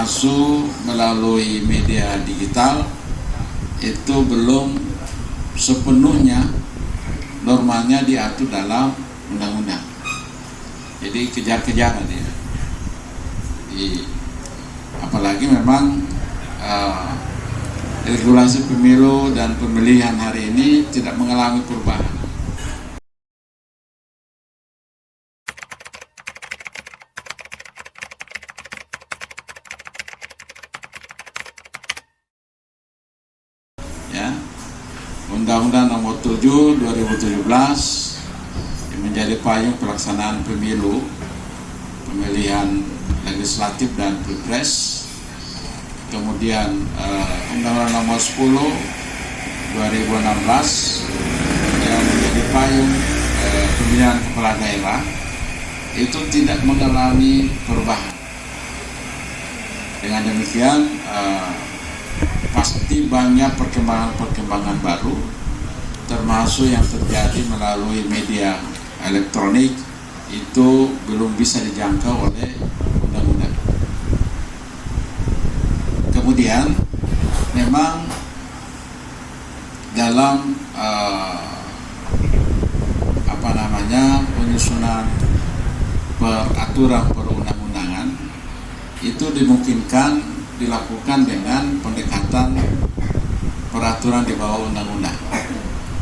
termasuk melalui media digital itu belum sepenuhnya normalnya diatur dalam undang-undang. Jadi kejar-kejaran ya. Apalagi memang regulasi pemilu dan pemilihan hari ini tidak mengalami perubahan. Ya, Undang-Undang Nomor 7 2017 yang menjadi payung pelaksanaan pemilu, pemilihan legislatif dan pilpres. Kemudian Undang-Undang Nomor 10 2016 yang menjadi payung pemilihan kepala daerah itu tidak mengalami perubahan. Dengan demikian pasti banyak perkembangan baru, termasuk yang terjadi melalui media elektronik itu belum bisa dijangkau oleh undang-undang. Kemudian memang dalam penyusunan peraturan perundang-undangan itu dimungkinkan dilakukan dengan pendekatan peraturan di bawah undang-undang.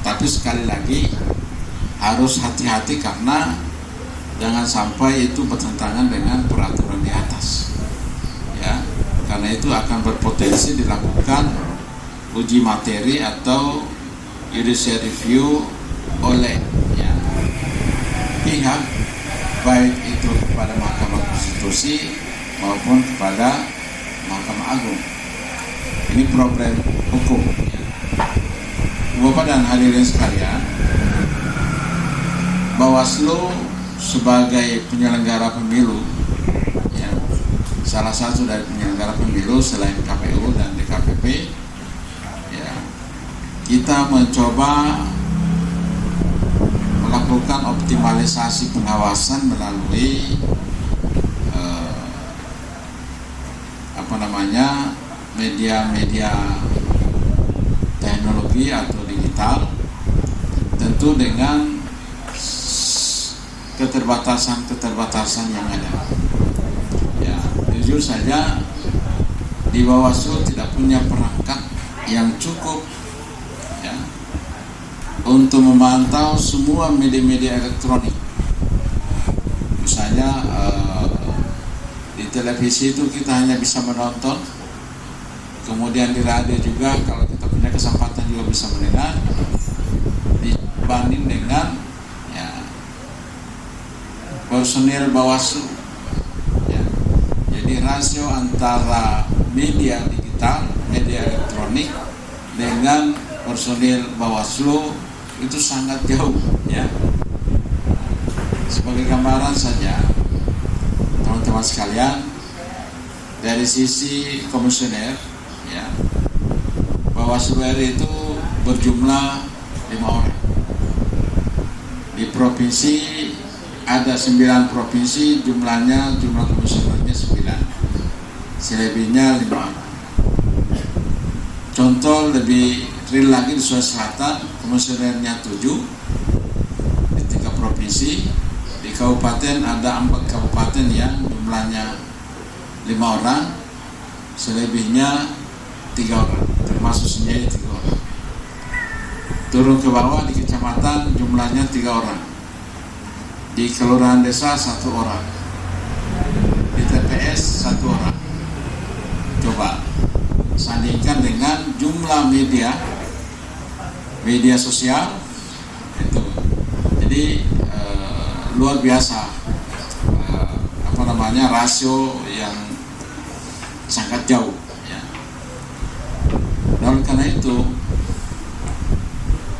Tapi sekali lagi harus hati-hati karena jangan sampai itu bertentangan dengan peraturan di atas. Ya, karena itu akan berpotensi dilakukan uji materi atau judicial review oleh pihak baik itu kepada Mahkamah Konstitusi maupun kepada Mahkamah Agung. Ini problem hukum. Bapak dan hadirin sekalian, Bawaslu sebagai penyelenggara pemilu, salah satu dari penyelenggara pemilu selain KPU dan DKPP, kita mencoba melakukan optimalisasi pengawasan melalui media-media teknologi atau digital, tentu dengan keterbatasan yang ada. Ya, jujur saja di Bawaslu tidak punya perangkat yang cukup untuk memantau semua media-media elektronik. Misalnya di televisi itu kita hanya bisa menonton, kemudian di radio juga kalau kita punya kesempatan juga bisa mendengar, dibanding dengan personil Bawaslu. Jadi rasio antara media digital, media elektronik dengan personil Bawaslu itu sangat jauh ya. Sebagai gambaran saja teman-teman sekalian, dari sisi komisioner Bawaslu RI itu berjumlah 5 orang. Di provinsi ada 9 provinsi, jumlah komisionernya 9, selebihnya 5 orang. Contoh lebih real lagi di Sulawesi Selatan, komisionernya 7 di 3 provinsi. Di kabupaten ada 4 kabupaten yang jumlahnya 5 orang, selebihnya 3 orang, termasuk sendiri 3 orang. Turun ke bawah di kecamatan jumlahnya 3 orang, di kelurahan desa 1 orang, di TPS 1 orang. Coba sandingkan dengan jumlah media sosial itu. Jadi luar biasa rasio yang sangat jauh ya. Dan karena itu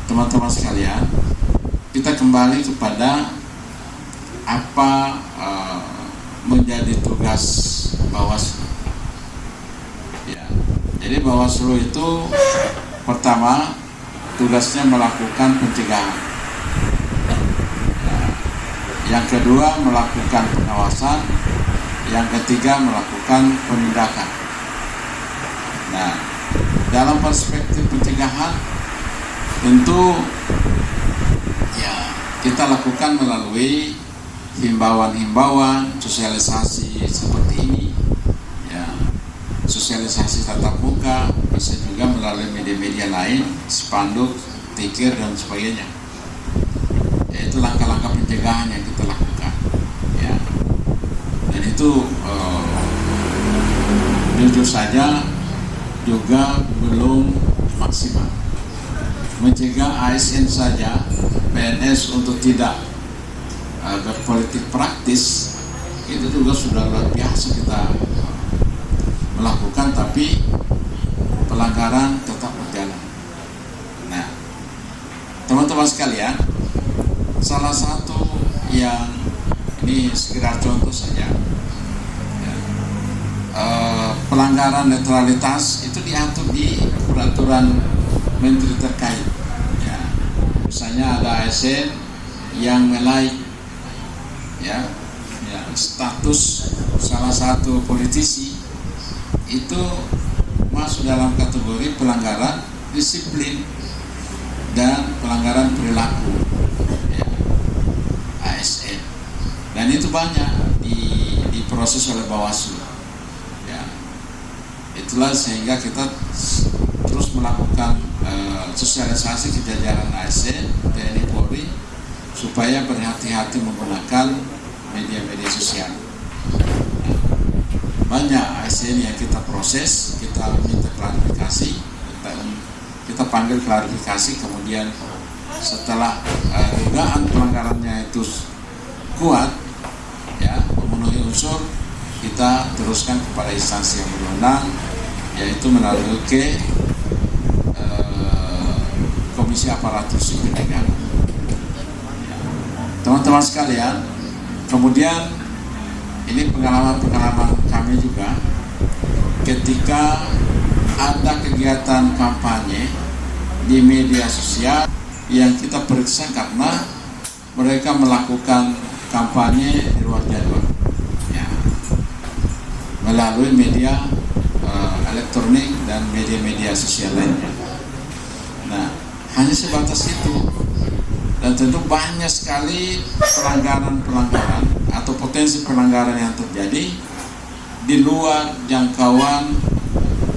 teman-teman sekalian, kita kembali kepada apa menjadi tugas Bawaslu ya. Jadi Bawaslu itu pertama tugasnya melakukan pencegahan ya. Yang kedua melakukan pengawasan, yang ketiga melakukan penindakan. Nah, dalam perspektif pencegahan tentu ya kita lakukan melalui himbauan-himbauan, sosialisasi seperti ini, ya, sosialisasi tatap muka, bisa juga melalui media-media lain, spanduk, tikir dan sebagainya. Yaitu langkah-langkah pencegahan yang kita lakukan, ya. Dan itu jujur saja juga belum maksimal. Mencegah ASN saja, PNS untuk tidak berpolitik praktis, itu juga sudah luar biasa kita melakukan, tapi pelanggaran tetap berjalan. Nah, teman-teman sekalian, salah satu yang ini sekedar contoh saja, ya, pelanggaran netralitas itu diatur di peraturan menteri terkait. Ya, misalnya ada ASN yang melike ya status salah satu politisi, itu masuk dalam kategori pelanggaran disiplin dan pelanggaran perilaku, ya, ASN, dan itu banyak diproses oleh Bawaslu, ya. Itulah sehingga kita terus melakukan sosialisasi ke jajaran ASN, TNI, Polri, supaya berhati-hati menggunakan media-media sosial. Banyak ASN yang kita proses, kita minta klarifikasi, kita panggil klarifikasi, kemudian setelah dugaan pelanggarannya itu kuat, ya, memenuhi unsur, kita teruskan kepada instansi yang berwenang, yaitu melalui Komisi Aparatur Sipil Negara. Teman-teman sekalian, kemudian ini pengalaman kami juga ketika ada kegiatan kampanye di media sosial yang kita periksa karena mereka melakukan kampanye di luar jadwal, ya, melalui media elektronik dan media-media sosial lainnya. Nah, hanya sebatas itu, dan tentu banyak sekali pelanggaran atau potensi pelanggaran yang terjadi di luar jangkauan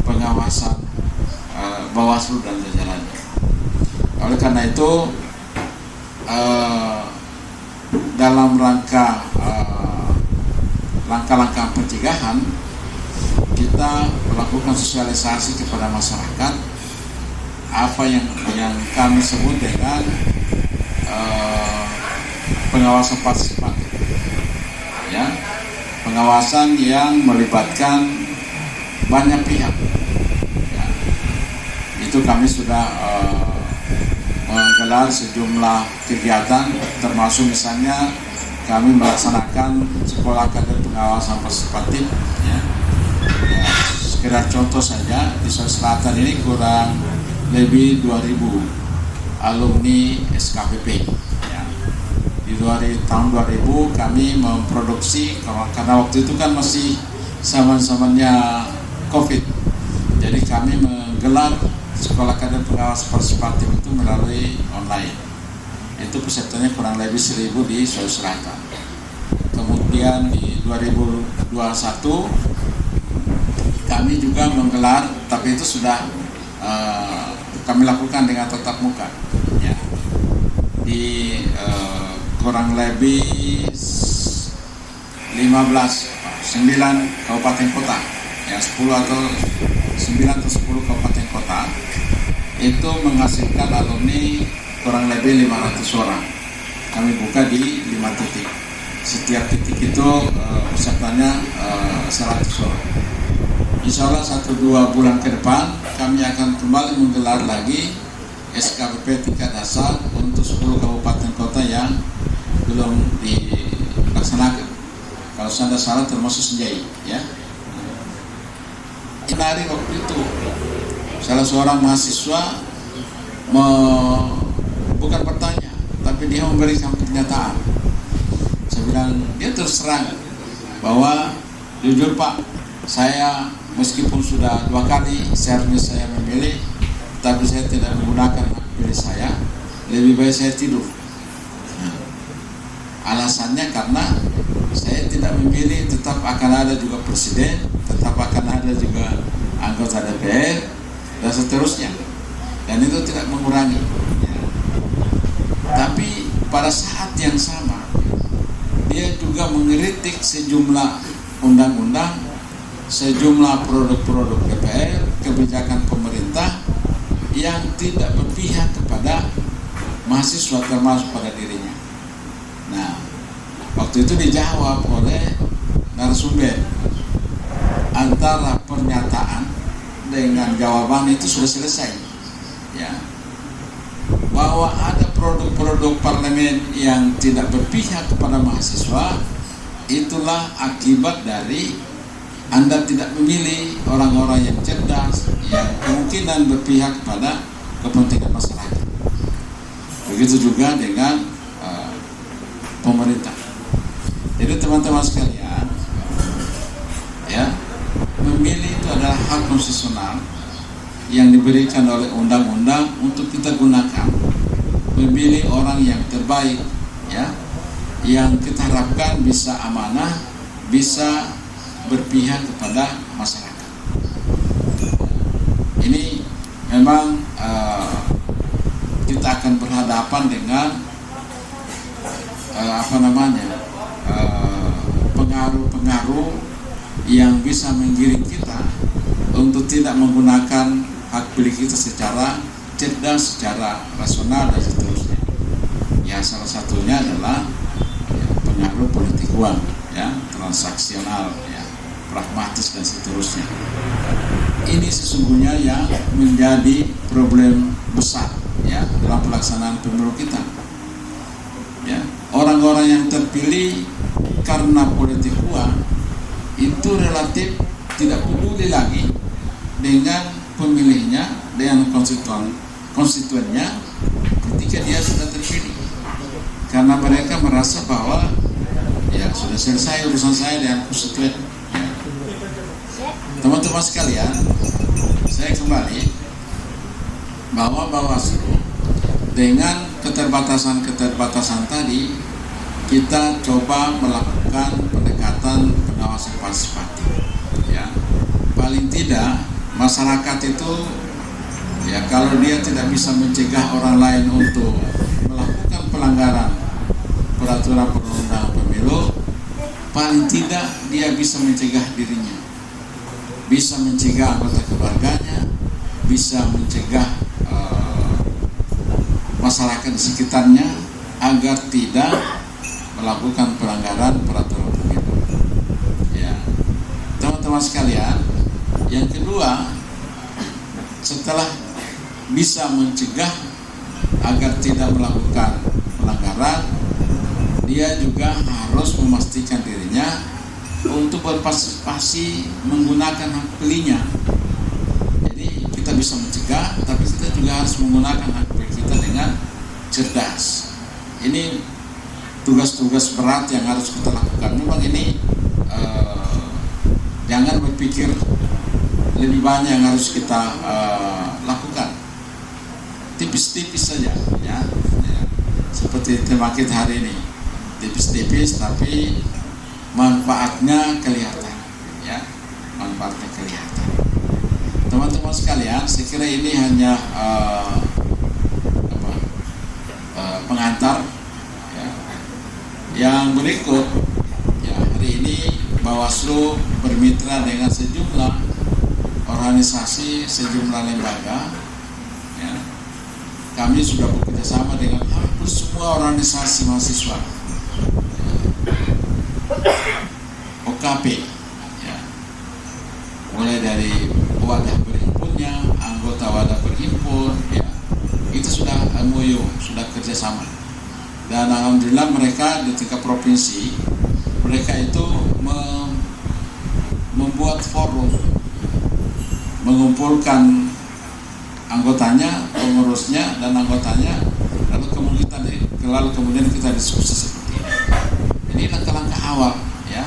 pengawasan Bawaslu dan jajarannya. Oleh karena itu, dalam rangka langkah-langkah pencegahan, kita melakukan sosialisasi kepada masyarakat apa yang kami sebut dengan pengawasan partisipatif, ya, pengawasan yang melibatkan banyak pihak, ya. Itu kami sudah menggelar sejumlah kegiatan, termasuk misalnya kami melaksanakan sekolah kader pengawasan partisipatif, ya. Ya, sekedar contoh saja, di Sulawesi Selatan ini kurang lebih 2.000 alumni SKPP, ya. Di tahun 2000 kami memproduksi, karena waktu itu kan masih zaman-zamannya COVID, jadi kami menggelar sekolah kader pengawas partisipatif itu melalui online. Itu pesertanya kurang lebih 1.000 di Sulawesi Selatan. Kemudian di 2021 kami juga menggelar, tapi itu sudah kami lakukan dengan tatap muka, ya, di kurang lebih 9 kabupaten kota, ya, 10 atau 9 atau 10 kabupaten kota, itu menghasilkan alumni kurang lebih 500 orang. Kami buka di 5 titik. Setiap titik itu pesertanya 100 orang. Insya Allah 1-2 bulan ke depan kami akan kembali menggelar lagi SKPP tingkat dasar untuk 10 kabupaten kota yang belum dilaksanakan. Kalau saya salah termasuk Senjai, ya. Menarik waktu itu salah seorang mahasiswa bukan bertanya, tapi dia memberikan pernyataan. Saya bilang, dia terus terang bahwa Jujur Pak, saya meskipun sudah 2 kali seharusnya saya memilih, tapi saya tidak menggunakan hak pilih saya. Lebih baik saya tidur. Nah, alasannya karena saya tidak memilih, tetap akan ada juga presiden, tetap akan ada juga anggota DPR dan seterusnya, dan itu tidak mengurangi. Tapi pada saat yang sama dia juga mengkritik sejumlah undang-undang, sejumlah produk-produk DPR, kebijakan pemerintah yang tidak berpihak kepada mahasiswa termasuk pada dirinya. Nah, waktu itu dijawab oleh narasumber, antara pernyataan dengan jawaban itu sudah selesai, ya, bahwa ada produk-produk parlemen yang tidak berpihak kepada mahasiswa. Itulah akibat dari Anda tidak memilih orang-orang yang cerdas, yang kemungkinan berpihak pada kepentingan masyarakat. Begitu juga dengan pemerintah. Jadi teman-teman sekalian, ya, memilih itu adalah hak konstitusional yang diberikan oleh undang-undang untuk kita gunakan. Memilih orang yang terbaik, ya, yang kita harapkan bisa amanah, bisa berpihak kepada masyarakat. Ini memang kita akan berhadapan dengan pengaruh-pengaruh yang bisa menggiring kita untuk tidak menggunakan hak pilih kita secara cerdas, secara rasional dan seterusnya. Ya, salah satunya adalah pengaruh politik uang, ya, transaksional, ya, pragmatis dan seterusnya. Ini sesungguhnya yang menjadi problem besar, ya, dalam pelaksanaan pemilu kita. Ya, orang-orang yang terpilih karena politik uang itu relatif tidak peduli lagi dengan pemilihnya, dengan konstituennya ketika dia sudah terpilih, karena mereka merasa bahwa ya sudah selesai urusan saya dengan konstituen. Teman-teman sekalian, saya kembali bahwa Bawaslu dengan keterbatasan tadi, kita coba melakukan pendekatan pengawasan partisipatif. Ya, paling tidak masyarakat itu, ya, kalau dia tidak bisa mencegah orang lain untuk melakukan pelanggaran peraturan perundang-undangan pemilu, paling tidak dia bisa mencegah dirinya, bisa mencegah anggota keluarganya, bisa mencegah masyarakat di sekitarnya agar tidak melakukan pelanggaran peraturan pemilu. Ya, teman-teman sekalian, yang kedua, setelah bisa mencegah agar tidak melakukan pelanggaran, dia juga harus memastikan dirinya untuk berpartisipasi menggunakan hak pilihnya. Jadi kita bisa mencegah, tapi kita juga harus menggunakan hak pilih kita dengan cerdas. Ini tugas-tugas berat yang harus kita lakukan. Memang ini jangan berpikir lebih banyak yang harus kita lakukan. Tipis-tipis saja, ya. Seperti tema kita hari ini, tipis-tipis tapi manfaatnya kelihatan, ya, manfaatnya kelihatan. Teman-teman sekalian, saya kira ini hanya pengantar, ya. Yang berikut, ya, hari ini Bawaslu bermitra dengan sejumlah organisasi, sejumlah lembaga, ya. Kami sudah bekerjasama dengan hampir semua organisasi mahasiswa, OKP, ya, mulai dari wadah berhimpunnya, anggota wadah berhimpun, ya, itu sudah MOU, sudah kerjasama. Dan alhamdulillah mereka di tingkat provinsi, mereka itu membuat forum, mengumpulkan anggotanya, pengurusnya dan anggotanya, lalu kemudian kita diskusi seperti ini. Ini langkah-langkah awal, ya.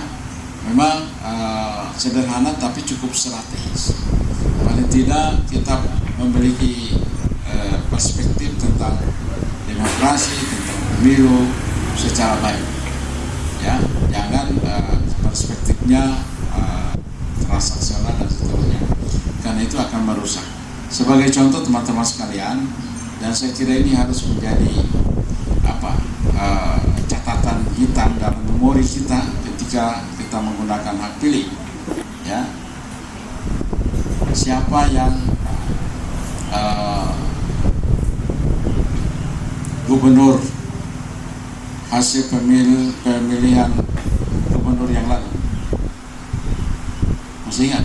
Memang sederhana tapi cukup strategis. Paling tidak kita memiliki perspektif tentang demokrasi, tentang pemilu secara baik. Ya, jangan perspektifnya transaksional dan seterusnya, karena itu akan merusak. Sebagai contoh teman-teman sekalian, dan saya kira ini harus menjadi catatan hitam dalam memori kita ketika kita menggunakan hak pilih. Ya, siapa yang gubernur hasil pemilihan gubernur yang lalu, masih ingat?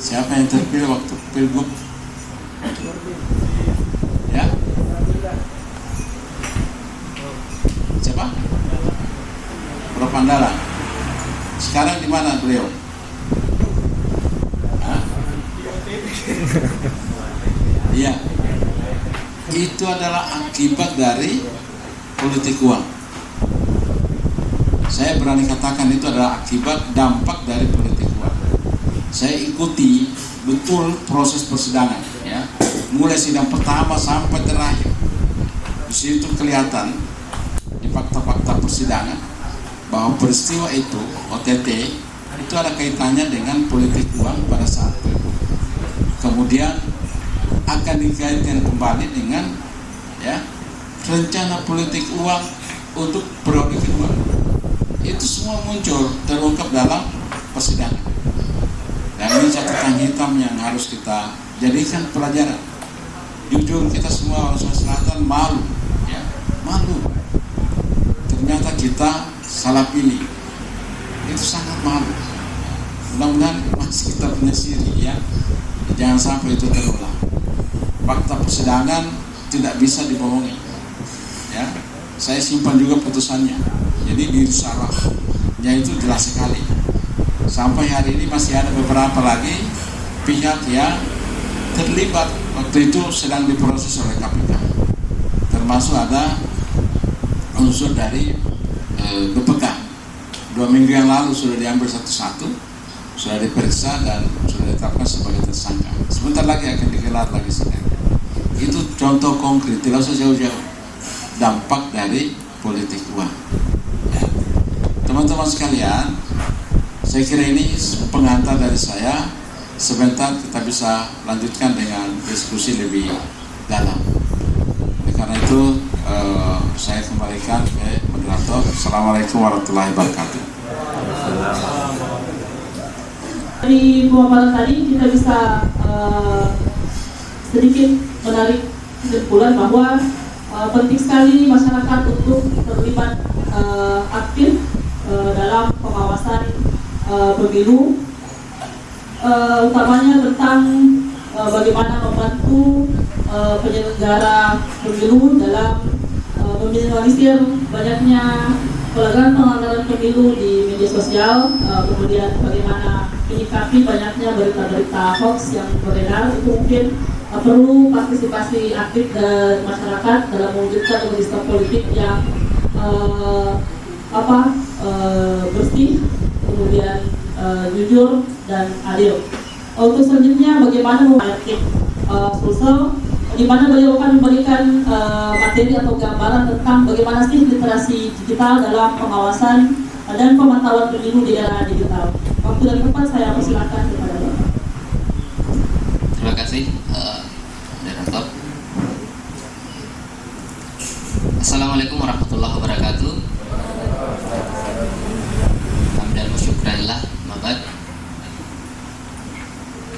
Siapa yang terpilih waktu pilgub? Ya? Siapa? Prof. Andala. Sekarang di mana beliau? Iya. Itu adalah akibat dari politik uang. Saya berani katakan itu adalah akibat dampak dari politik uang. Saya ikuti betul proses persidangan, ya, mulai sidang pertama sampai terakhir. Di situ kelihatan di fakta-fakta persidangan bahwa peristiwa itu OTT itu ada kaitannya dengan politik uang pada saat itu. Kemudian akan dikaitkan kembali dengan, ya, rencana politik uang untuk periode kedua. Itu semua muncul terungkap dalam persidangan. Dan ini catatan hitam yang harus kita jadikan pelajaran. Jujur kita semua orang Sulawesi Selatan malu, ya, malu. Ternyata kita salah pilih. Itu sangat malu. Mudah-mudahan masih kita penyesiri, ya. Jangan sampai itu terulang. Fakta persidangan tidak bisa dibohongi. Ya, saya simpan juga putusannya. Jadi diri salahnya itu jelas sekali. Sampai hari ini masih ada beberapa lagi pihak yang terlibat waktu itu sedang diproses oleh KPK. Termasuk ada unsur dari BPK. 2 minggu yang lalu sudah diambil satu-satu, sudah diperiksa dan sudah ditetapkan sebagai tersangka. Sebentar lagi akan digelar lagi sidang. Itu contoh konkret, tidak usah jauh-jauh, dampak dari politik uang. Ya. Teman-teman sekalian, saya kira ini pengantar dari saya. Sebentar kita bisa lanjutkan dengan diskusi lebih dalam. Karena itu saya kembalikan ke moderator. Assalamualaikum warahmatullahi wabarakatuh. Dari pemaparan tadi kita bisa sedikit menarik kesimpulan bahwa penting sekali masyarakat untuk terlibat aktif dalam pengawasan pemilu, utamanya tentang bagaimana membantu penyelenggara pemilu dalam meminimalisir banyaknya pelanggaran pemilu di media sosial, kemudian bagaimana menyikapi banyaknya berita-berita hoax yang beredar. Itu mungkin perlu partisipasi aktif dari masyarakat dalam mewujudkan ekosistem politik yang bersih, kemudian jujur dan adil. Untuk selanjutnya bagaimana memiliki Sulsel, di mana beliau akan memberikan materi atau gambaran tentang bagaimana sih literasi digital dalam pengawasan dan pemantauan pemilu di era digital. Waktu dan tempat saya persilakan kepada Bapak. Terima kasih, moderator. Assalamualaikum warahmatullahi wabarakatuh. Alhamdulillah syukranillah, mabad.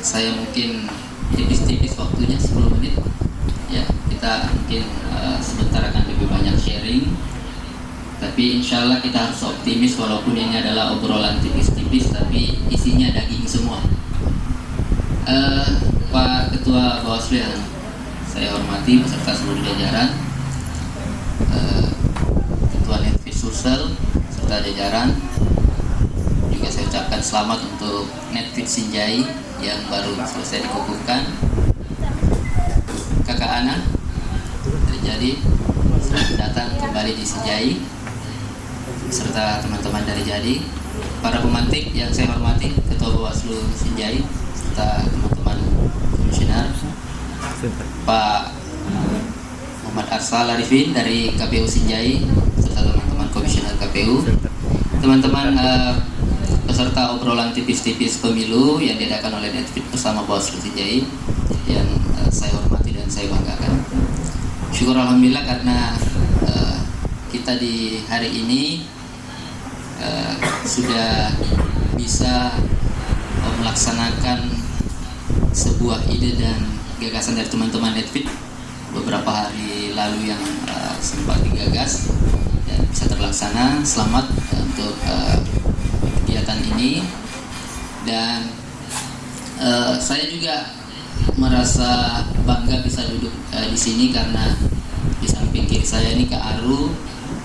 Saya mungkin tipis-tipis waktunya 10 menit. Ya, kita mungkin sebentar akan lebih banyak sharing. Tapi insya Allah kita harus optimis walaupun ini adalah obrolan tipis-tipis tapi isinya daging semua. Pak Ketua Bawaslu yang saya hormati beserta seluruh jajaran, Ketua Netflix Sulsel serta jajaran, juga saya ucapkan selamat untuk Netflix Sinjai yang baru selesai dikukuhkan. Kakak Ana terjadi selamat datang kembali di Sinjai serta teman-teman dari Jadi. para pemantik yang saya hormati, Ketua Bawaslu Sinjai, serta teman-teman komisioner, Pak Muhammad Arsal Arifin dari KPU Sinjai, serta teman-teman komisioner KPU, teman-teman peserta obrolan tipis-tipis pemilu yang diadakan oleh Netflix bersama Bawaslu Sinjai yang saya hormati dan saya banggakan. Syukur alhamdulillah karena kita di hari ini sudah bisa melaksanakan sebuah ide dan gagasan dari teman-teman Netflix beberapa hari lalu yang sempat digagas dan bisa terlaksana. Selamat untuk kegiatan ini, dan saya juga merasa bangga bisa duduk di sini karena di samping kiri saya ini Kak Aru.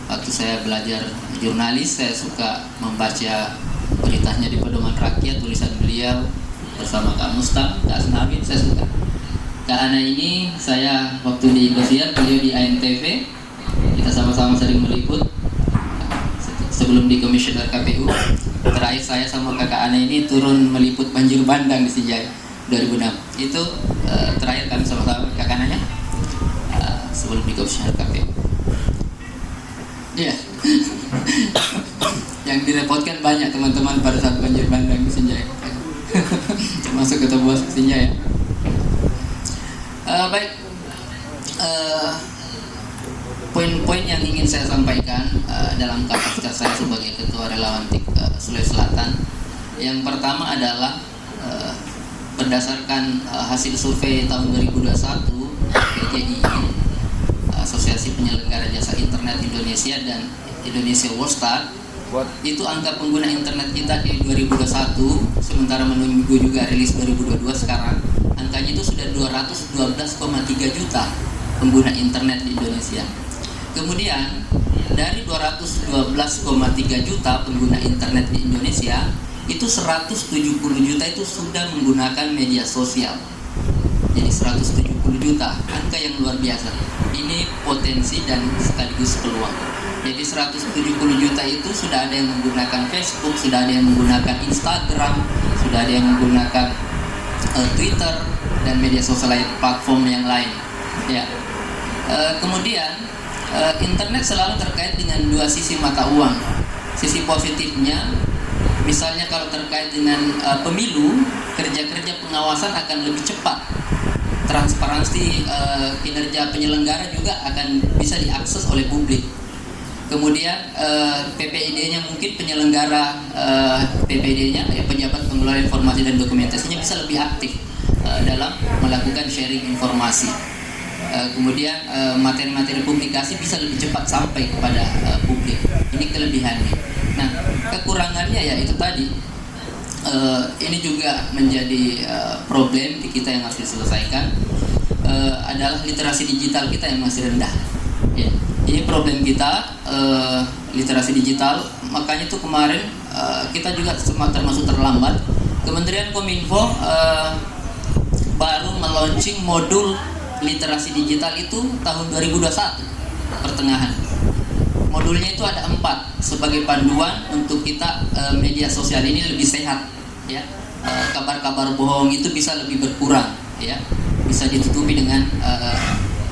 Waktu saya belajar jurnalis, saya suka membaca beritanya di Pedoman Rakyat, tulisan beliau bersama Kak Mustam, Kak Senawin, saya suka. Kak Ana ini saya waktu di Indosiar, beliau di ANTV, kita sama-sama sering meliput sebelum di komisioner KPU. Terakhir saya sama Kakak Ana ini turun meliput banjir bandang di Sinjai 2006. Itu terakhir kami sama-sama Kakak Ananya sebelum di komisioner KPU. Iya. Yang direpotkan banyak teman-teman pada saat banjir bandang di Sinjai. Termasuk Ketua Bawaslu Sinjai ya. Baik. Poin-poin yang ingin saya sampaikan dalam kapasitas saya sebagai Ketua Relawan TIK Sulawesi Selatan. Yang pertama adalah berdasarkan hasil survei tahun 2021 PGI, Asosiasi Penyelenggara Jasa Internet Indonesia dan Indonesia Worldstar, itu angka pengguna internet kita di 2021, sementara menunggu juga rilis 2022 sekarang, angkanya itu sudah 212,3 juta pengguna internet di Indonesia. Kemudian dari 212,3 juta pengguna internet di Indonesia, itu 170 juta itu sudah menggunakan media sosial. Jadi 170 juta, angka yang luar biasa. Ini potensi dan sekaligus peluang. Jadi 170 juta itu sudah ada yang menggunakan Facebook, sudah ada yang menggunakan Instagram, sudah ada yang menggunakan Twitter dan media sosial lain, platform yang lain. Ya. Kemudian internet selalu terkait dengan dua sisi mata uang. Sisi positifnya, misalnya kalau terkait dengan pemilu, kerja-kerja pengawasan akan lebih cepat. Transparansi kinerja penyelenggara juga akan bisa diakses oleh publik. Kemudian PPID-nya mungkin penyelenggara PPID-nya, pejabat pengelola informasi dan dokumentasinya bisa lebih aktif dalam melakukan sharing informasi. Kemudian materi-materi publikasi bisa lebih cepat sampai kepada publik. Ini kelebihannya. Nah, kekurangannya ya itu tadi. Ini juga menjadi problem di kita yang harus diselesaikan, adalah literasi digital kita yang masih rendah. Ya, ini problem kita, literasi digital. Makanya itu kemarin kita juga termasuk terlambat. Kementerian Kominfo baru meluncing modul literasi digital itu tahun 2021 pertengahan. Modulnya itu ada 4 sebagai panduan untuk kita media sosial ini lebih sehat, ya. Kabar-kabar bohong itu bisa lebih berkurang, ya. Bisa ditutupi dengan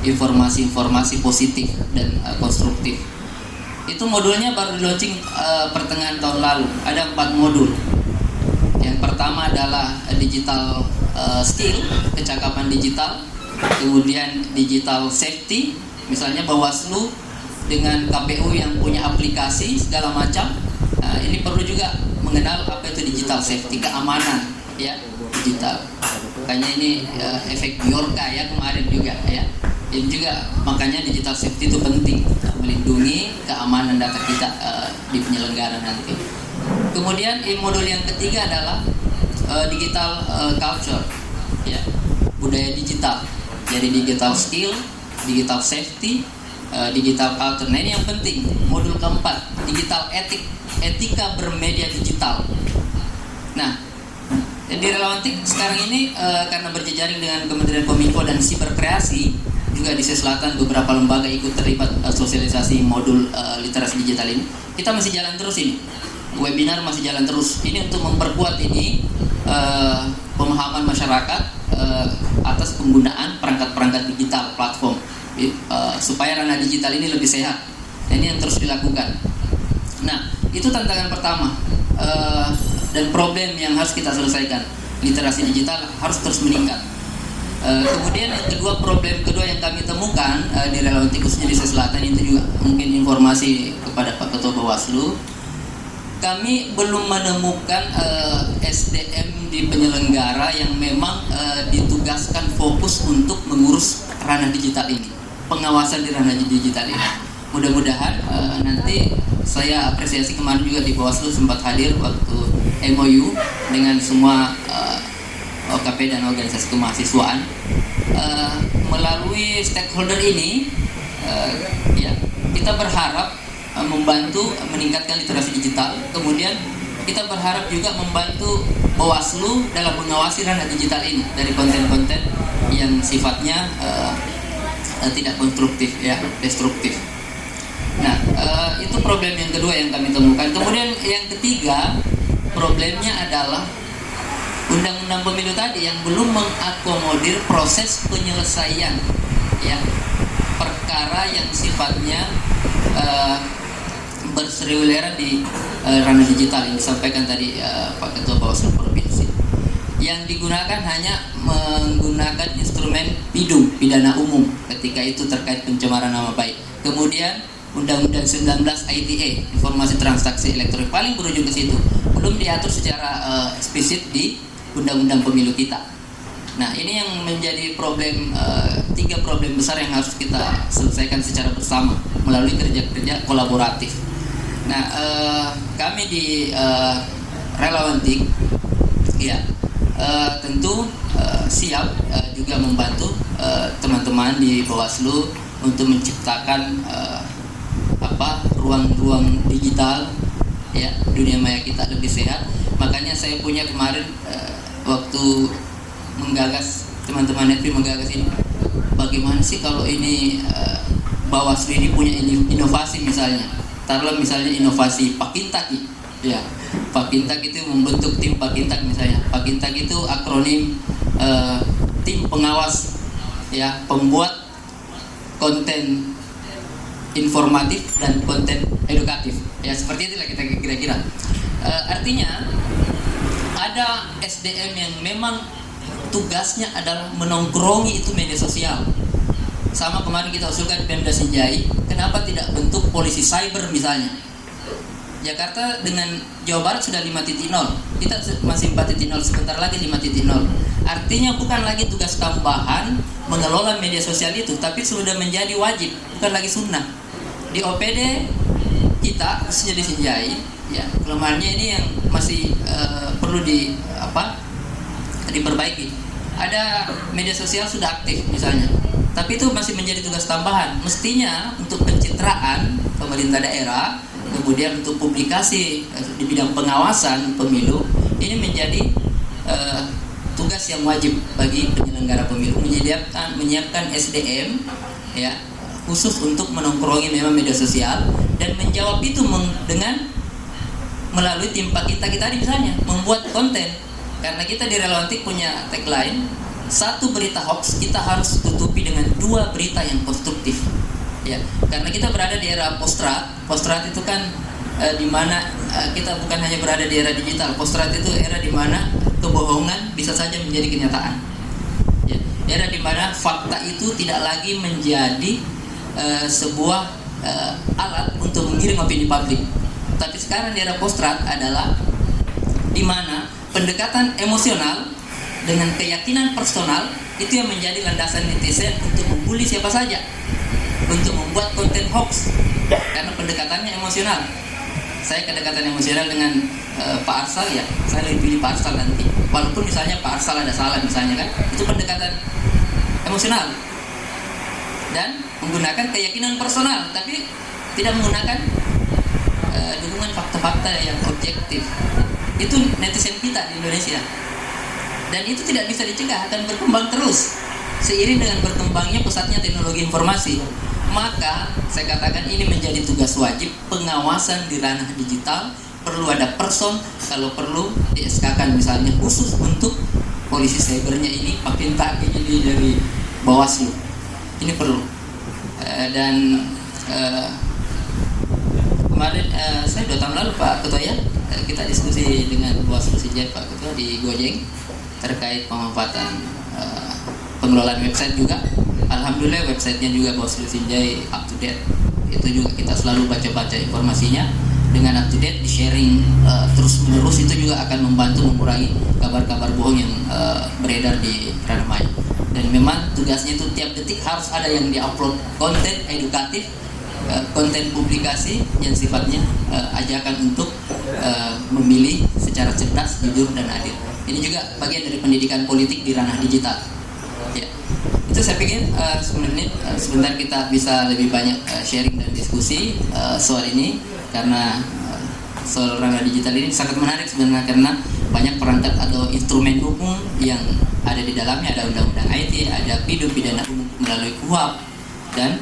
informasi-informasi positif dan konstruktif. Itu modulnya baru di launching pertengahan tahun lalu. Ada 4 modul. Yang pertama adalah digital skill, kecakapan digital. Kemudian digital safety, misalnya Bawaslu dengan KPU yang punya aplikasi segala macam. Ini perlu juga mengenal apa itu digital safety, keamanan ya digital. Makanya ini efek Biorka ya kemarin juga ya. Ini juga makanya digital safety itu penting, melindungi keamanan data kita di penyelenggara nanti. Kemudian modul yang ketiga adalah digital culture, ya, budaya digital. Jadi digital skill, digital safety, digital culture. Nah ini yang penting. Modul keempat, digital etika bermedia digital. Nah, di Relawan TIK sekarang ini karena berjejaring dengan Kementerian Kominfo dan Siberkreasi, juga di Sulawesi Selatan beberapa lembaga ikut terlibat sosialisasi modul literasi digital ini. Kita masih jalan terus ini. webinar masih jalan terus. Ini untuk memperkuat ini pemahaman masyarakat atas penggunaan perangkat-perangkat digital platform supaya ranah digital ini lebih sehat. Ini yang terus dilakukan. Nah, itu tantangan pertama dan problem yang harus kita selesaikan. Literasi digital harus terus meningkat. Kemudian yang problem kedua yang kami temukan di Relawantik khususnya di Selatan, itu juga mungkin informasi kepada Pak Ketua Bawaslu, kami belum menemukan SDM di penyelenggara yang memang ditugaskan fokus untuk mengurus ranah digital ini, pengawasan di ranah digital ini. Mudah-mudahan nanti, saya apresiasi kemarin juga di Bawaslu sempat hadir waktu MOU dengan semua OKP dan organisasi kemahasiswaan. Melalui stakeholder ini ya, kita berharap membantu meningkatkan literasi digital. Kemudian kita berharap juga membantu Bawaslu dalam mengawasi ranah digital ini dari konten-konten yang sifatnya tidak konstruktif, ya, destruktif. Nah, itu problem yang kedua yang kami temukan. Kemudian yang ketiga, problemnya adalah Undang-Undang Pemilu tadi yang belum mengakomodir proses penyelesaian, ya, perkara yang sifatnya berseliweran di ranah digital yang disampaikan tadi Pak Ketua Bawaslu Provinsi. Yang digunakan hanya menggunakan instrumen PIDUM, pidana umum, ketika itu terkait pencemaran nama baik. Kemudian Undang-Undang 19 ITE, informasi transaksi elektronik, paling berujung ke situ. Belum diatur secara eksplisit di Undang-Undang Pemilu kita. Nah, ini yang menjadi problem, 3 problem besar yang harus kita selesaikan secara bersama melalui kerja-kerja kolaboratif. Nah, kami di Relawantik, ya, tentu siap juga membantu teman-teman di Bawaslu untuk menciptakan ruang-ruang digital, ya, dunia maya kita lebih sehat. Makanya saya punya kemarin waktu menggagas, teman-teman Netflix menggagas ini, bagaimana sih kalau ini Bawaslu ini punya inovasi, misalnya taruhlah misalnya inovasi Pakintak, ya, Pakintak itu membentuk tim Pakintak misalnya. Pakintak itu akronim tim pengawas, ya, pembuat konten informatif dan konten edukatif, ya, seperti itulah kita kira-kira. Artinya ada SDM yang memang tugasnya adalah menongkrongi itu media sosial. Sama kemarin kita usulkan Pemda Sinjai, kenapa tidak bentuk polisi cyber misalnya. Jakarta dengan Jawa Barat sudah 5.0, kita masih 4.0, sebentar lagi 5.0. Artinya bukan lagi tugas tambahan mengelola media sosial itu, tapi sudah menjadi wajib, bukan lagi sunnah. Di OPD kita, khususnya di Sinjai, ya, kelemahannya ini yang masih perlu diperbaiki. Ada media sosial sudah aktif misalnya, tapi itu masih menjadi tugas tambahan. Mestinya untuk pencitraan pemerintah daerah, kemudian untuk publikasi di bidang pengawasan pemilu, ini menjadi tugas yang wajib bagi penyelenggara pemilu, menyiapkan SDM, ya, khusus untuk menongkrongi memang media sosial dan menjawab itu dengan melalui tim Pakintak kita misalnya membuat konten. Karena kita di Relawantik punya tagline, 1 berita hoax kita harus tutupi dengan 2 berita yang konstruktif, ya. Karena kita berada di era postrat itu kan di mana kita bukan hanya berada di era digital. Postrat itu era di mana kebohongan bisa saja menjadi kenyataan, ya. Era di mana fakta itu tidak lagi menjadi sebuah alat untuk mengiring opini publik. Tapi sekarang di era postrat adalah di mana pendekatan emosional dengan keyakinan personal itu yang menjadi landasan netizen untuk membuli siapa saja, untuk membuat konten hoax, karena pendekatannya emosional. Saya kedekatan emosional dengan Pak Arsal, ya, saya lebih pilih Pak Arsal nanti, walaupun misalnya Pak Arsal ada salah misalnya, kan, itu pendekatan emosional dan menggunakan keyakinan personal, tapi tidak menggunakan dukungan fakta-fakta yang objektif. Itu netizen kita di Indonesia, dan itu tidak bisa dicegah, akan berkembang terus seiring dengan berkembangnya pesatnya teknologi informasi. Maka saya katakan ini menjadi tugas wajib pengawasan di ranah digital perlu ada person, kalau perlu di SK-kan misalnya khusus untuk polisi cybernya ini, pakai kaki ini dari Bawaslu. Ini perlu. Dan kemarin saya 2 tahun lalu Pak Ketua ya, kita diskusi dengan Bawaslu Sinjai Pak Ketua di Gojeng terkait pemanfaatan pengelolaan website juga. Alhamdulillah websitenya juga Bawaslu Sinjai up to date. Itu juga kita selalu baca-baca informasinya dengan up to date, di sharing terus menerus. Itu juga akan membantu mengurangi kabar-kabar bohong yang beredar di ranah maya. Dan memang tugasnya itu tiap detik harus ada yang diupload konten edukatif, konten publikasi yang sifatnya ajakan untuk memilih secara cerdas, jujur dan adil. Ini juga bagian dari pendidikan politik di ranah digital. Ya. Itu saya pikir sebentar kita bisa lebih banyak sharing dan diskusi soal ini, karena soal ranah digital ini sangat menarik sebenarnya, karena banyak perangkat atau instrumen hukum yang ada di dalamnya. Ada undang-undang IT, ada pidana umum melalui KUHP, dan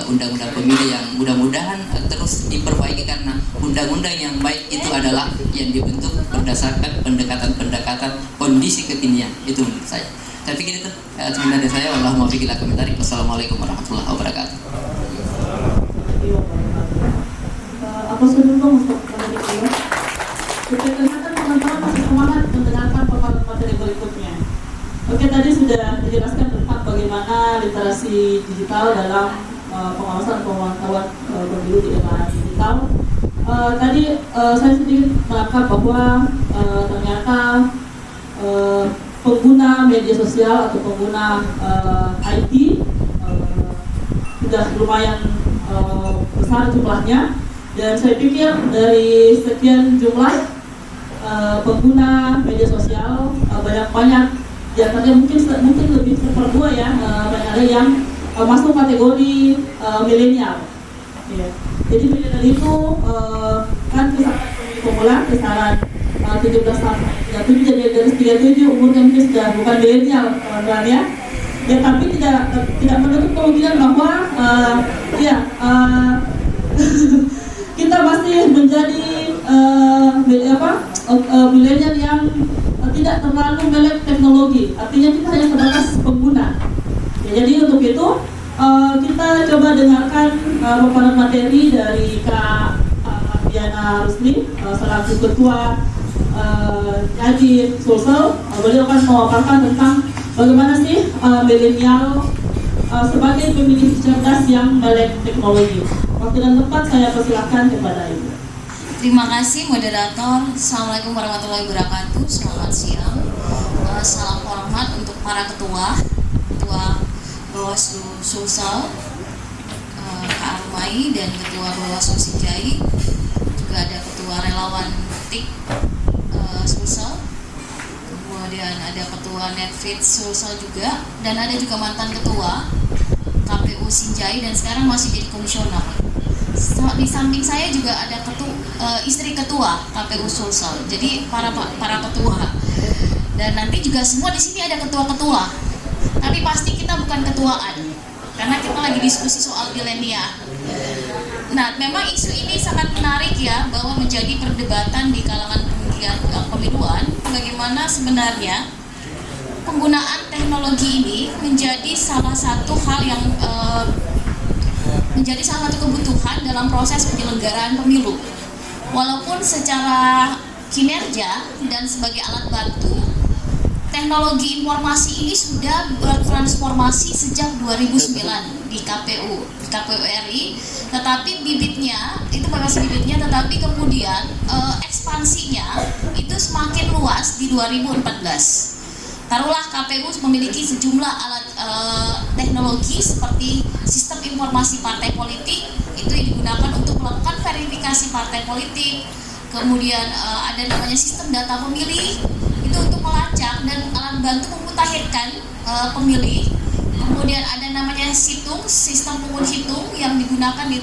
undang-undang pemilu yang mudah-mudahan terus diperbaiki, karena undang-undang yang baik itu adalah yang dibentuk berdasarkan pendekatan-pendekatan kondisi kekinian. Itu menurut saya. Saya pikir itu sebenarnya saya. Allahumma fiqh ila komentari. Wassalamualaikum warahmatullahi wabarakatuh. Apa dulu untuk materi kita kelihatan teman-teman masih semangat mendengarkan paparan materi berikutnya. Oke, tadi sudah dijelaskan tentang bagaimana literasi digital dalam pengawasan pemantauan pemilu di era digital. Tadi saya sedikit menangkap bahwa ternyata pengguna media sosial atau pengguna IT sudah lumayan besar jumlahnya, dan saya pikir dari sekian jumlah pengguna media sosial banyak di antaranya mungkin lebih 1/2 ya, banyak yang masuk kategori milenial. Ya. Jadi milenial itu kan kisaran pemula kisaran 17 sampai 37, jadi dari 37 umurnya mungkin sudah bukan milenial teman-teman ya. Ya, tapi tidak menutup kemungkinan bahwa kita masih menjadi milenial yang tidak terlalu melek teknologi. Artinya kita hanya sebatas pengguna. Ya, jadi untuk itu kita coba dengarkan paparan materi dari Kak Diana Rusli selaku Ketua Kaji Sulsel. Beliau akan memaparkan tentang bagaimana sih milenial sebagai pemilih cerdas yang melek teknologi. Waktu dan tempat saya persilahkan kepada Ibu. Terima kasih moderator. Assalamualaikum warahmatullahi wabarakatuh. Selamat siang. Salam hormat untuk para ketua Bawaslu Sulsel, Kak Armai, dan Ketua Bawaslu Sinjai. Juga ada Ketua Relawan TIK Sulsel. Kemudian ada Ketua Netfit Sulsel juga, dan ada juga mantan Ketua KPU Sinjai dan sekarang masih jadi komisioner. Di samping saya juga ada istri ketua KPU Sulsel. Jadi para ketua, dan nanti juga semua di sini ada ketua-ketua. Tapi pasti kita bukan ketuaan, karena kita lagi diskusi soal milenial. Nah, memang isu ini sangat menarik ya, bahwa menjadi perdebatan di kalangan pemiluan. Bagaimana sebenarnya penggunaan teknologi ini menjadi salah satu hal yang menjadi salah satu kebutuhan dalam proses penyelenggaraan pemilu. Walaupun secara kinerja dan sebagai alat bantu, teknologi informasi ini sudah bertransformasi sejak 2009 di KPU RI, tetapi bibitnya itu masih bibitnya, tetapi kemudian ekspansinya itu semakin luas di 2014. Taruhlah KPU memiliki sejumlah alat teknologi seperti sistem informasi partai politik, itu yang digunakan untuk melakukan verifikasi partai politik. Kemudian ada namanya sistem data pemilih, itu untuk melacak dan alat bantu memutakhirkan pemilih. Kemudian ada namanya situng, sistem pungut hitung yang digunakan di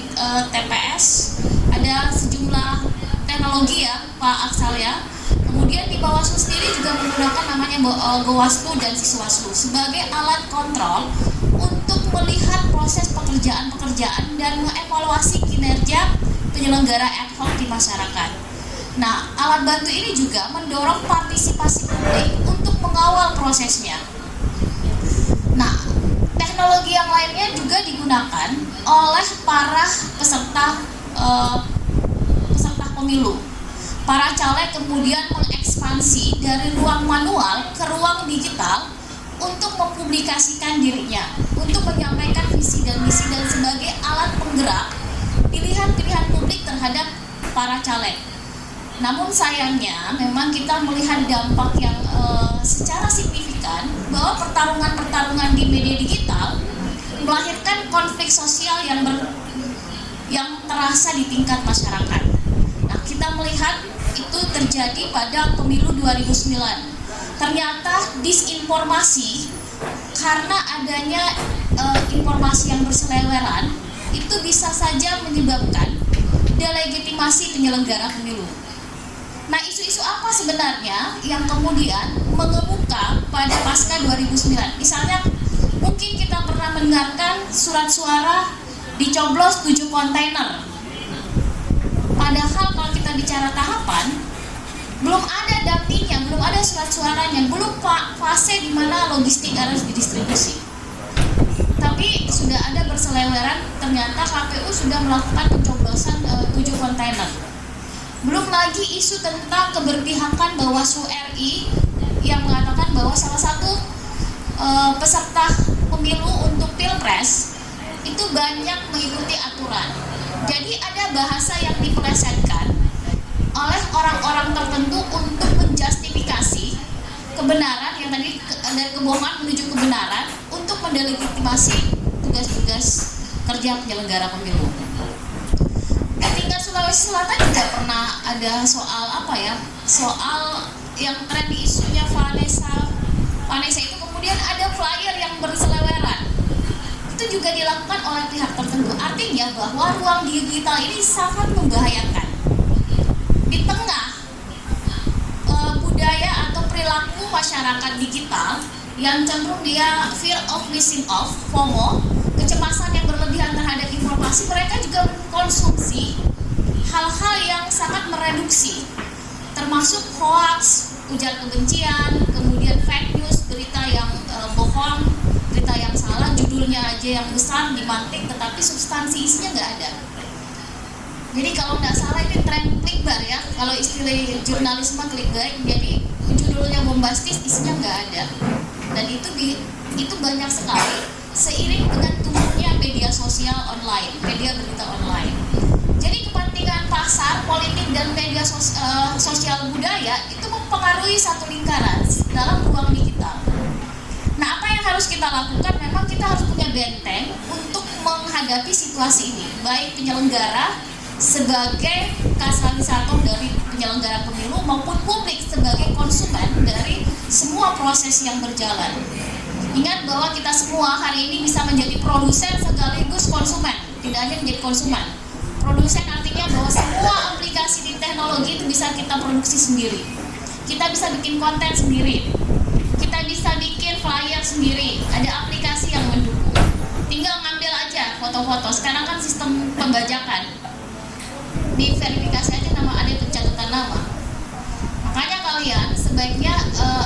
TPS. Ada sejumlah teknologi ya Pak Aksal ya. Kemudian di Bawaslu sendiri juga menggunakan namanya Gowaslu dan Siswaslu sebagai alat kontrol untuk melihat proses pekerjaan dan mengevaluasi kinerja penyelenggara ad hoc di masyarakat. Nah, alat bantu ini juga mendorong partisipasi publik untuk mengawal prosesnya. Nah, teknologi yang lainnya juga digunakan oleh para peserta pemilu. Para caleg kemudian mengekspansi dari ruang manual ke ruang digital untuk mempublikasikan dirinya, untuk menyampaikan visi dan misi dan sebagai alat penggerak pilihan-pilihan publik terhadap para caleg. Namun sayangnya memang kita melihat dampak yang secara signifikan bahwa pertarungan-pertarungan di media digital melahirkan konflik sosial yang terasa di tingkat masyarakat. Nah, kita melihat itu terjadi pada pemilu 2009. Ternyata disinformasi karena adanya informasi yang berseleweran itu bisa saja menyebabkan delegitimasi penyelenggara pemilu. Nah, isu-isu apa sebenarnya yang kemudian mengemuka pada pasca 2009? Misalnya, mungkin kita pernah mendengarkan surat suara dicoblos 7 kontainer. Padahal kalau kita bicara tahapan, belum ada daptinya, belum ada surat suaranya, belum fase di mana logistik harus didistribusi. Tapi sudah ada berseleweran, ternyata KPU sudah melakukan pencoblosan 7 kontainer. Belum lagi isu tentang keberpihakan Bawaslu RI yang mengatakan bahwa salah satu peserta pemilu untuk Pilpres itu banyak mengikuti aturan. Jadi ada bahasa yang dipelesetkan oleh orang-orang tertentu untuk menjustifikasi kebenaran yang tadi dari kebohongan menuju kebenaran untuk mendelegitimasi tugas-tugas kerja penyelenggara pemilu. Tingkat Sulawesi Selatan juga pernah ada soal soal yang tren di isunya Vanessa itu kemudian ada flyer yang berseleweran. Itu juga dilakukan oleh pihak tertentu. Artinya bahwa ruang digital ini sangat membahayakan. Di tengah budaya atau perilaku masyarakat digital yang cenderung dia fear of missing out, FOMO, kecemasan yang berlebihan terhadap informasi, mereka juga mengkonsumsi hal-hal yang sangat mereduksi, termasuk hoax, ujar kebencian, kemudian fake news, berita yang bohong, berita yang salah, judulnya aja yang besar dimantik, tetapi substansi isinya nggak ada. Jadi kalau nggak salah ini tren clickbait ya, kalau istilah jurnalisme clickbait, jadi judulnya bombastis, isinya nggak ada. Dan itu banyak sekali seiring dengan tumbuhnya media sosial online, media berita online. Jadi kepentingan pasar, politik, dan media sosial budaya itu mempengaruhi satu lingkaran dalam ruang digital. Nah, apa yang harus kita lakukan? Memang kita harus punya benteng untuk menghadapi situasi ini, baik penyelenggara sebagai katalisator dari penyelenggara pemilu maupun publik sebagai konsumen dari semua proses yang berjalan. Ingat bahwa kita semua hari ini bisa menjadi produsen sekaligus konsumen, tidak hanya menjadi konsumen. Produsen artinya bahwa semua aplikasi di teknologi itu bisa kita produksi sendiri. Kita bisa bikin konten sendiri. Kita bisa bikin flyer sendiri. Ada aplikasi yang mendukung. Tinggal ngambil aja foto-foto. Sekarang kan sistem pembajakan. Diverifikasi aja nama, ada pencatatan nama. Makanya kalian sebaiknya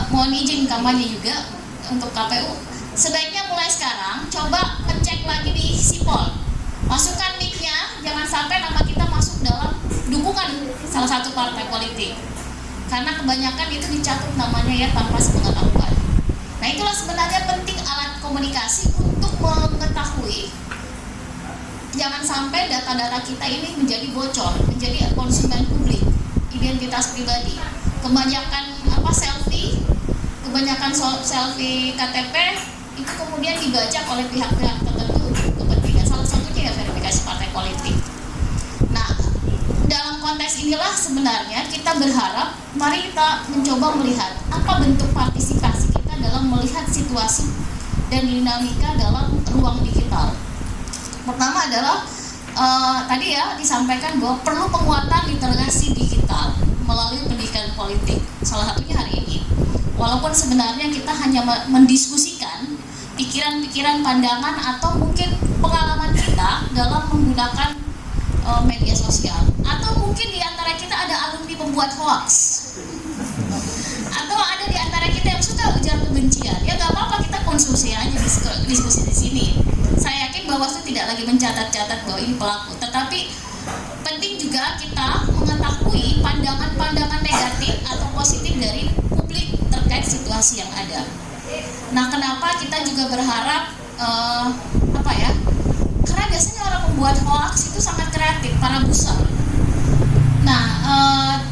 mohon izin kampanye juga untuk KPU, sebaiknya mulai sekarang coba ngecek lagi di Sipol, masukkan nick-nya, jangan sampai nama kita masuk dalam dukungan salah satu partai politik, karena kebanyakan itu dicatut namanya ya tanpa sepengetahuan. Nah, itulah sebenarnya penting alat komunikasi untuk mengetahui jangan sampai data-data kita ini menjadi bocor, menjadi konsumen publik, identitas pribadi. Kebanyakan selfie, kebanyakan selfie KTP itu kemudian dibajak oleh pihak-pihak tertentu kepentingan, salah satunya ya verifikasi partai politik. Nah, dalam konteks inilah sebenarnya kita berharap mari kita mencoba melihat apa bentuk partisipasi kita dalam melihat situasi dan dinamika dalam ruang digital. Pertama adalah tadi ya disampaikan bahwa perlu penguatan literasi digital melalui pendidikan politik, salah satunya hari ini. Walaupun sebenarnya kita hanya mendiskusikan pikiran-pikiran, pandangan atau mungkin pengalaman kita dalam menggunakan media sosial, atau mungkin di antara kita ada alumni pembuat hoax, atau ada di antara kita yang suka ujar kebencian. Ya nggak apa-apa, kita konsumsi aja diskusi di sini. Saya yakin Bawaslu tidak lagi mencatat-catat bahwa ini pelaku, tetapi penting juga kita mengetahui pandangan-pandangan negatif atau positif dari publik terkait situasi yang ada. Nah, kenapa kita juga berharap karena biasanya orang pembuat hoax itu sangat kreatif, para buser. Nah,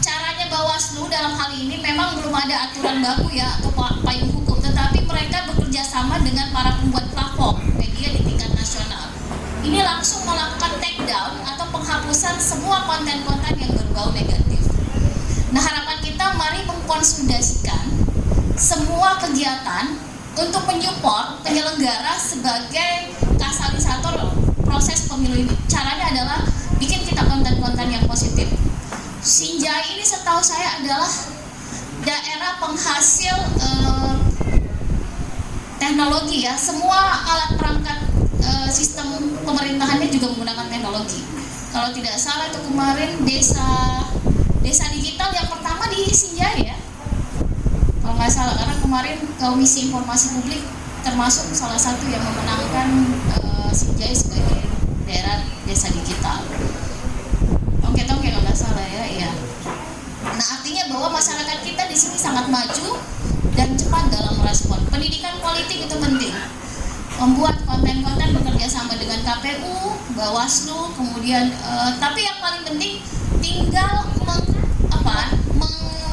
caranya Bawaslu dalam hal ini memang belum ada aturan baku ya atau payung hukum, tetapi mereka bekerja sama dengan para pembuat platform media di tingkat nasional. Ini langsung melakukan take down atau penghapusan semua konten-konten yang berbau negatif. Nah, harapan kita mari mengkonsolidasikan semua kegiatan untuk menyupport penyelenggara sebagai katalisator proses pemilu ini. Caranya adalah bikin kita konten-konten yang positif. Sinjai ini setahu saya adalah daerah penghasil teknologi ya. Semua alat perangkat sistem pemerintahannya juga menggunakan teknologi. Kalau tidak salah itu kemarin desa digital yang pertama di Sinjai ya. Kalau nggak salah, karena kemarin Komisi Informasi Publik termasuk salah satu yang memenangkan Sinjai sebagai daerah desa digital. Oke kalau nggak salah ya, iya. Nah, artinya bahwa masyarakat kita di sini sangat maju dan cepat dalam merespon. Pendidikan politik itu penting. Membuat konten-konten bekerja sama dengan KPU, Bawaslu, kemudian tapi yang paling penting tinggal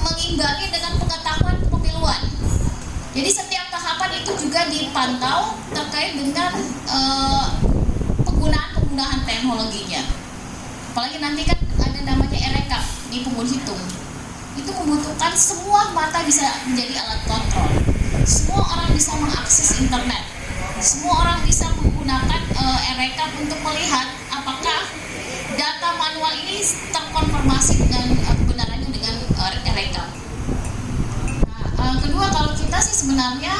mengimbangi dengan pengetahuan kepemiluan. Jadi setiap tahapan itu juga dipantau terkait dengan penggunaan teknologinya. Apalagi nanti kan ada namanya e-rekap di penghuni hitung. Itu membutuhkan semua mata bisa menjadi alat kontrol. Semua orang bisa mengakses internet. Semua orang bisa menggunakan e-rekap untuk melihat apakah data manual ini terkonfirmasi dengan kebenarannya dengan e-rekap. Nah, kedua, kalau kita sih sebenarnya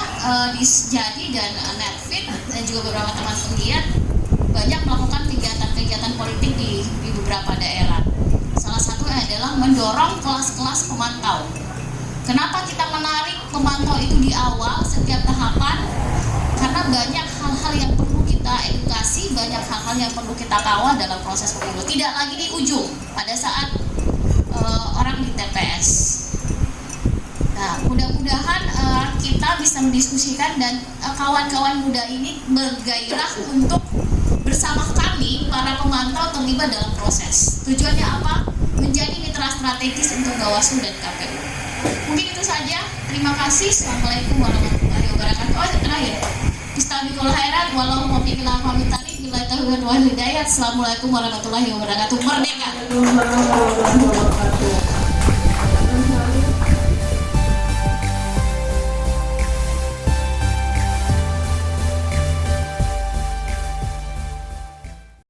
di Sejadi dan Netfit dan juga beberapa teman penggiat banyak melakukan kegiatan-kegiatan politik di beberapa daerah. Salah satunya adalah mendorong kelas-kelas pemantau. Kenapa kita menarik pemantau itu di awal setiap tahapan? Karena banyak hal-hal yang perlu kita edukasi, banyak hal-hal yang perlu kita kawal dalam proses pemilu. Tidak lagi di ujung pada saat orang di TPS. Nah, mudah-mudahan kita bisa mendiskusikan dan kawan-kawan muda ini bergairah untuk bersama kami para pemantau terlibat dalam proses. Tujuannya apa? Menjadi mitra strategis untuk Bawaslu dan KPU. Mungkin itu saja. Terima kasih. Assalamualaikum warahmatullahi wabarakatuh. Oh, terakhir. Bismillahirrahmanirrahim. Khairat walau muwaffiq ila aqwamit thariq. Billahi taufiq wal hidayah. Assalamualaikum warahmatullahi wabarakatuh. Merdeka.